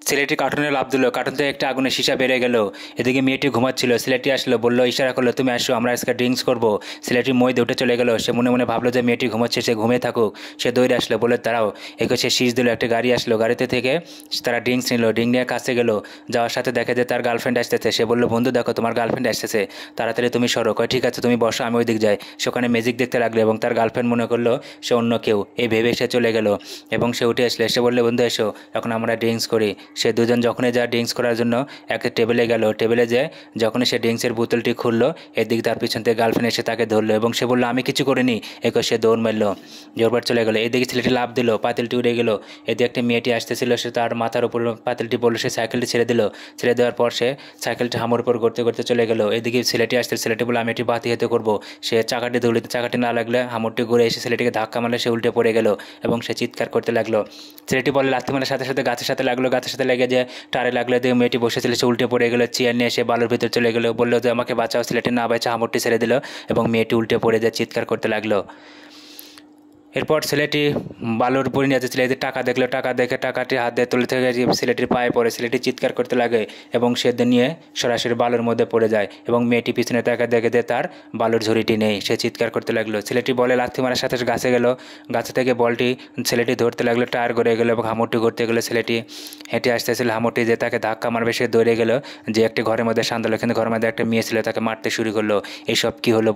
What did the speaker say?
ছেলেটি কার্টুনে লাফ দিল, কার্টুন থেকে একটা আগুনের সীসা বেড়ে গেল। এদিকে মেয়েটি ঘুমাচ্ছিল, ছেলেটি আসলো, বলল, ইশারা করলো, তুমি আসো, আমরা আজকে ড্রিঙ্কস করবো। ছেলেটি মই দিয়ে উঠে চলে গেল। সে মনে মনে ভাবলো যে মেয়েটি ঘুমাচ্ছে, সে ঘুমিয়ে থাকুক। সে দৌড়ে আসলো, বলে, দাঁড়াও। একে সে শীষ দিল, একটা গাড়ি আসলো, গাড়িতে থেকে তারা ড্রিঙ্কস নিল, ড্রিঙ্ক নিয়ে কাছে গেল। যাওয়ার সাথে দেখে যে তার গার্লফ্রেন্ড আসতেছে। সে বললো, বন্ধু দেখো, তোমার গার্লফ্রেন্ড আসতেছে, তাড়াতাড়ি তুমি সরো। কয়, ঠিক আছে, তুমি বসো, আমি ওই দিক যাই। সেখানে ম্যাজিক দেখতে লাগলো এবং তার গার্লফ্রেন্ড মনে করলো সে অন্য কেউ, এই ভেবে সে চলে গেল। এবং সে উঠে আসলে, সে বললে, বন্ধু এসো, এখন আমরা ড্রিঙ্কস করি। সে দুজন যখনই যায় ড্রিঙ্কস করার জন্য একটা টেবিলে গেল, টেবিলে যেয়ে যখনই সে ড্রিঙ্কসের বোতলটি খুললো, এদিকে তার পিছন থেকে গার্লফ্রেন্ড এসে তাকে ধরলো এবং সে বললো, আমি কিছু করিনি। এরপর সে দৌড় মারলো, জোরবার চলে গেলো। এদিকে ছেলেটি লাফ দিল, পাতিলটি উড়ে গেল। এদিকে একটা মেয়েটি আসতেছিল, সে তার মাথার উপর পাতিলটি পড়লো, সে সাইকেলটি ছেড়ে দিল। ছেড়ে দেওয়ার পর সে সাইকেলটি হামর উপর করতে করতে চলে গেল। এদিকে ছেলেটি আসতে, ছেলেটি বলে, আমি এটি বাতি হতে করবো। সে চাকাটি ধরলে, চাকাটি না লাগলে হামরটি ঘুরে এসে ছেলেটিকে ধাক্কা মারলে, সে উল্টে পড়ে গেল এবং সে চিৎকার করতে লাগলো। ছেলেটি বলে, লাথি মারার সাথে সাথে গাছের সাথে লাগলো, গাছের সাথে লেগে যে টারে লাগলো। দিয়ে মেয়েটি বসেছিল, সে উল্টে পড়ে গেল, চেয়ার নিয়ে সে বালুর ভিতর চলে গেল, বললো যে আমাকে বাঁচাও। ছেলেটি না বাঁচা হামরটি ছেড়ে দিল এবং মেয়েটি উল্টে পড়ে যায় চিৎকার করতে লাগলো। এরপর ছেলেটি বালুর উপরে নিয়ে যাচ্ছে, ছেলেটি টাকা দেখলো, টাকা দেখে টাকাটি হাত দিয়ে তুলে থেকে ছেলেটির পায়ে পড়ে। ছেলেটি চিৎকার করতে লাগে এবং সে নিয়ে সরাসরি বালুর মধ্যে পড়ে যায় এবং মেয়েটি পিছনে টাকা দেখে দিয়ে তার বালুর ঝুড়িটি নেই। সে চিৎকার করতে লাগলো। ছেলেটি বলে লাথি মারার সাথে গাছে গেল, গাছে থেকে বলটি ছেলেটি ধরতে লাগলো, টায়ার ঘুরে গেলো এবং হামরটি ঘুরতে গেলো। ছেলেটি হেঁটে আসতেছিল, হামরটি যে তাকে ধাক্কা মারবে, সে দৌড়ে গেল যে একটি ঘরের মধ্যে শান্ত হলো, কিন্তু ঘরের মধ্যে একটা মেয়ে ছিল, তাকে মারতে শুরু করলো। এইসব কী হলো